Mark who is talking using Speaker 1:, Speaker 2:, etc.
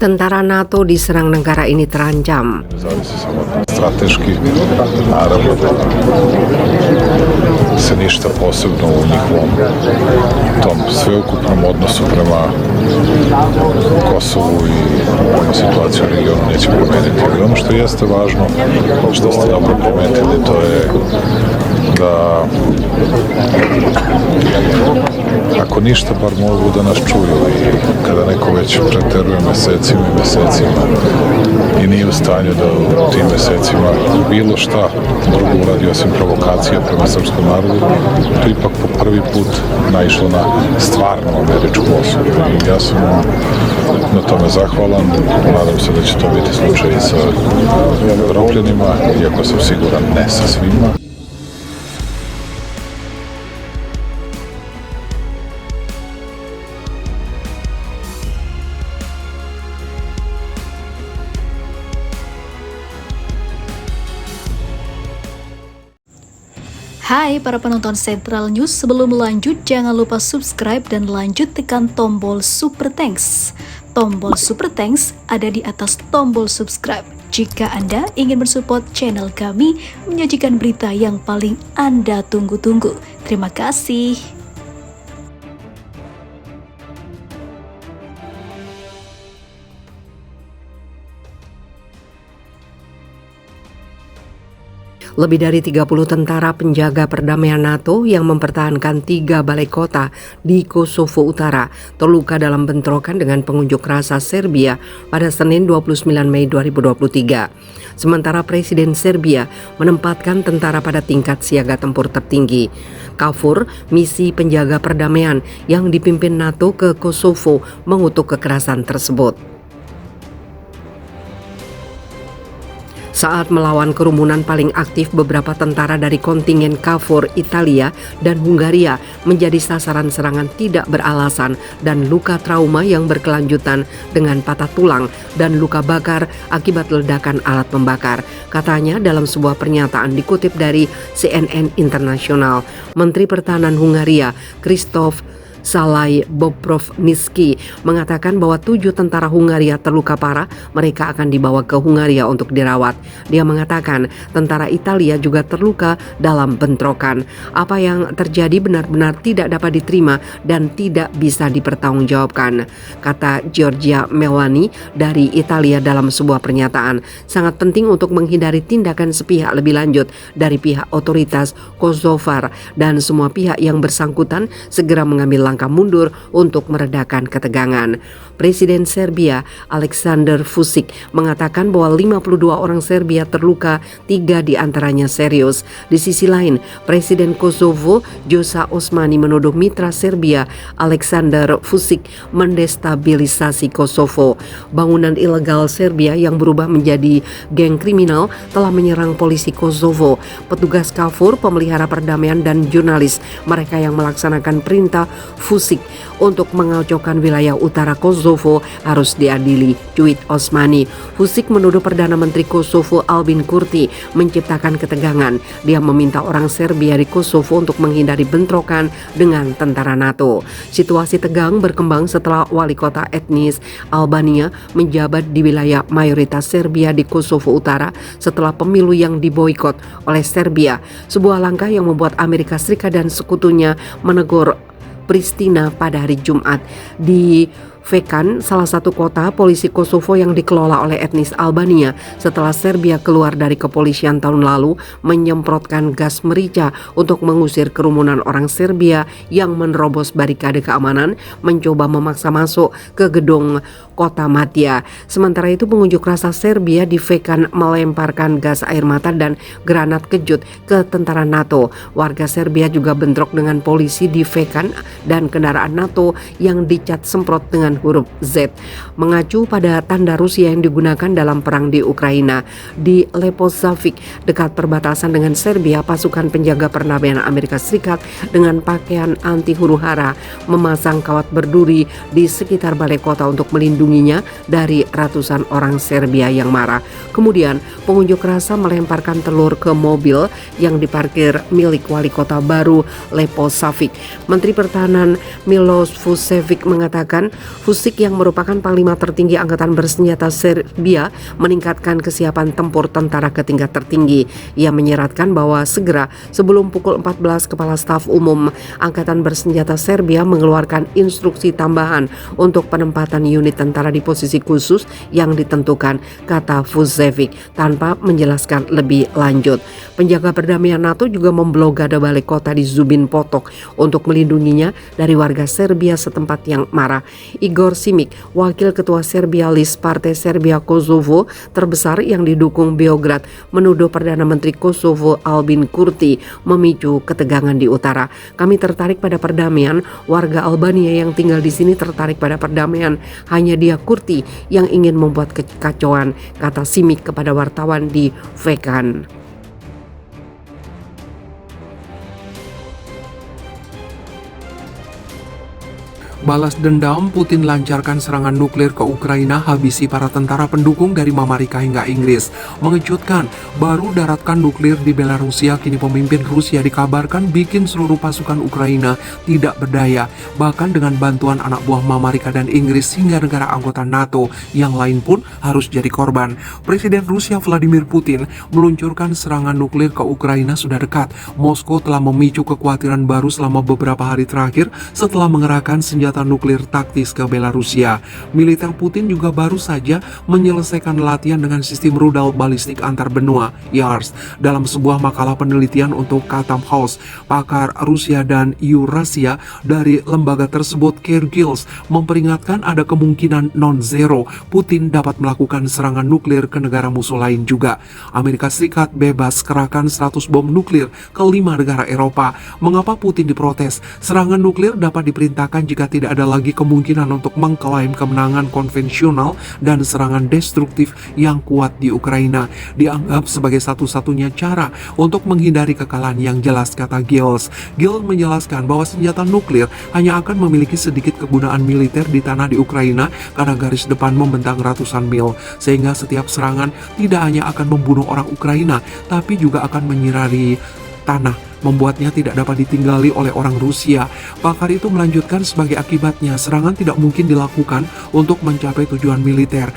Speaker 1: Tentara NATO diserang, negara ini terancam.
Speaker 2: Zavisi samo strateški, naravno da se ništa posebno u njihovom tom sveukupnom odnosu prema Kosovu i situaciju u regionu neće promeniti. Ali ono što jeste važno, što ste dobro primetili, to je da ako ništa, bar mogu da nas čuju i kada neko već preteruje mesecima i mesecima i nije u stanju da u tim mesecima bilo šta drugo uradi osim provokacija prema srpskom narodu, to ipak po prvi put naišlo na stvarnu američku osudu. I ja sam na tome zahvalan, nadam se da će to biti slučaj i sa Evropljanima, iako sam siguran ne sa svima.
Speaker 3: Hai para penonton Sentral News, sebelum lanjut jangan lupa subscribe dan lanjut tekan tombol Super Thanks. Tombol Super Thanks ada di atas tombol subscribe. Jika Anda ingin mensupport channel kami menyajikan berita yang paling Anda tunggu-tunggu. Terima kasih.
Speaker 1: Lebih dari 30 tentara penjaga perdamaian NATO yang mempertahankan 3 balai kota di Kosovo Utara terluka dalam bentrokan dengan pengunjuk rasa Serbia pada Senin 29 Mei 2023. Sementara Presiden Serbia menempatkan tentara pada tingkat siaga tempur tertinggi. KFOR, misi penjaga perdamaian yang dipimpin NATO ke Kosovo, mengutuk kekerasan tersebut. Saat melawan kerumunan paling aktif, beberapa tentara dari kontingen KFOR Italia dan Hungaria menjadi sasaran serangan tidak beralasan dan luka trauma yang berkelanjutan dengan patah tulang dan luka bakar akibat ledakan alat pembakar. Katanya dalam sebuah pernyataan dikutip dari CNN Internasional, Menteri Pertahanan Hungaria Kristof Salai Bobrovniski mengatakan bahwa 7 tentara Hungaria terluka parah, mereka akan dibawa ke Hungaria untuk dirawat. Dia mengatakan tentara Italia juga terluka dalam bentrokan. Apa yang terjadi benar-benar tidak dapat diterima dan tidak bisa dipertanggungjawabkan, kata Giorgia Meloni dari Italia dalam sebuah pernyataan. Sangat penting untuk menghindari tindakan sepihak lebih lanjut dari pihak otoritas Kosovar dan semua pihak yang bersangkutan segera mengambil langkah mundur untuk meredakan ketegangan. Presiden Serbia Aleksandar Vučić mengatakan bahwa 52 orang Serbia terluka, 3 diantaranya serius. Di sisi lain, Presiden Kosovo Vjosa Osmani menuduh mitra Serbia Aleksandar Vučić mendestabilisasi Kosovo. Bangunan ilegal Serbia yang berubah menjadi geng kriminal telah menyerang polisi Kosovo, petugas KFOR, pemelihara perdamaian dan jurnalis. Mereka yang melaksanakan perintah Vučić untuk mengacaukan wilayah utara Kosovo harus diadili, cuit Osmani. Vučić menuduh Perdana Menteri Kosovo Albin Kurti menciptakan ketegangan. Dia meminta orang Serbia di Kosovo untuk menghindari bentrokan dengan tentara NATO. Situasi tegang berkembang setelah wali kota etnis Albania menjabat di wilayah mayoritas Serbia di Kosovo Utara setelah pemilu yang diboikot oleh Serbia. Sebuah langkah yang membuat Amerika Serikat dan sekutunya menegur Pristina pada hari Jumat. Di Vekan, salah satu kota polisi Kosovo yang dikelola oleh etnis Albania setelah Serbia keluar dari kepolisian tahun lalu, menyemprotkan gas merica untuk mengusir kerumunan orang Serbia yang menerobos barikade keamanan, mencoba memaksa masuk ke gedung kota Matija. Sementara itu, pengunjuk rasa Serbia di Vekan melemparkan gas air mata dan granat kejut ke tentara NATO. Warga Serbia juga bentrok dengan polisi di Vekan dan kendaraan NATO yang dicat semprot dengan huruf Z, mengacu pada tanda Rusia yang digunakan dalam perang di Ukraina. Di Leposavic, dekat perbatasan dengan Serbia, pasukan penjaga perdamaian Amerika Serikat dengan pakaian anti huru-hara memasang kawat berduri di sekitar balai kota untuk melindunginya dari ratusan orang Serbia yang marah. Kemudian pengunjuk rasa melemparkan telur ke mobil yang diparkir milik wali kota baru Leposavic. Menteri Pertahanan Milos Vučević mengatakan Vučić yang merupakan panglima tertinggi angkatan bersenjata Serbia meningkatkan kesiapan tempur tentara ke tingkat tertinggi. Ia menyeratkan bahwa segera sebelum pukul 14 Kepala Staf Umum Angkatan Bersenjata Serbia mengeluarkan instruksi tambahan untuk penempatan unit tentara di posisi khusus yang ditentukan, kata Vučić tanpa menjelaskan lebih lanjut. Penjaga perdamaian NATO juga memblokade balik kota di Zubin Potok untuk melindunginya dari warga Serbia setempat yang marah. Igor Simic, wakil ketua Serbia List Partai Serbia Kosovo terbesar yang didukung Beograd, menuduh Perdana Menteri Kosovo Albin Kurti memicu ketegangan di utara. Kami tertarik pada perdamaian, warga Albania yang tinggal di sini tertarik pada perdamaian. Hanya dia Kurti yang ingin membuat kekacauan, kata Simic kepada wartawan di Vegan.
Speaker 4: Balas dendam, Putin lancarkan serangan nuklir ke Ukraina, habisi para tentara pendukung dari Amerika hingga Inggris. Mengejutkan, baru daratkan nuklir di Belarusia, kini pemimpin Rusia dikabarkan bikin seluruh pasukan Ukraina tidak berdaya, bahkan dengan bantuan anak buah Amerika dan Inggris hingga negara anggota NATO yang lain pun harus jadi korban. Presiden Rusia Vladimir Putin meluncurkan serangan nuklir ke Ukraina sudah dekat. Moskow telah memicu kekhawatiran baru selama beberapa hari terakhir setelah mengerahkan senjata nuklir taktis ke Belarusia. Militer Putin juga baru saja menyelesaikan latihan dengan sistem rudal balistik antar benua YARS. Dalam sebuah makalah penelitian untuk Chatham House, pakar Rusia dan Eurasia dari lembaga tersebut, Keir Giles, memperingatkan ada kemungkinan non-zero Putin dapat melakukan serangan nuklir ke negara musuh lain juga. Amerika Serikat bebas kerahkan 100 bom nuklir ke 5 negara Eropa. Mengapa Putin diprotes? Serangan nuklir dapat diperintahkan jika tidak ada lagi kemungkinan untuk mengklaim kemenangan konvensional dan serangan destruktif yang kuat di Ukraina. Dianggap sebagai satu-satunya cara untuk menghindari kekalahan yang jelas, kata Giles. Giles menjelaskan bahwa senjata nuklir hanya akan memiliki sedikit kegunaan militer di tanah di Ukraina karena garis depan membentang ratusan mil, sehingga setiap serangan tidak hanya akan membunuh orang Ukraina, tapi juga akan menyirari tanah, membuatnya tidak dapat ditinggali oleh orang Rusia. Pakar itu melanjutkan, sebagai akibatnya serangan tidak mungkin dilakukan untuk mencapai tujuan militer.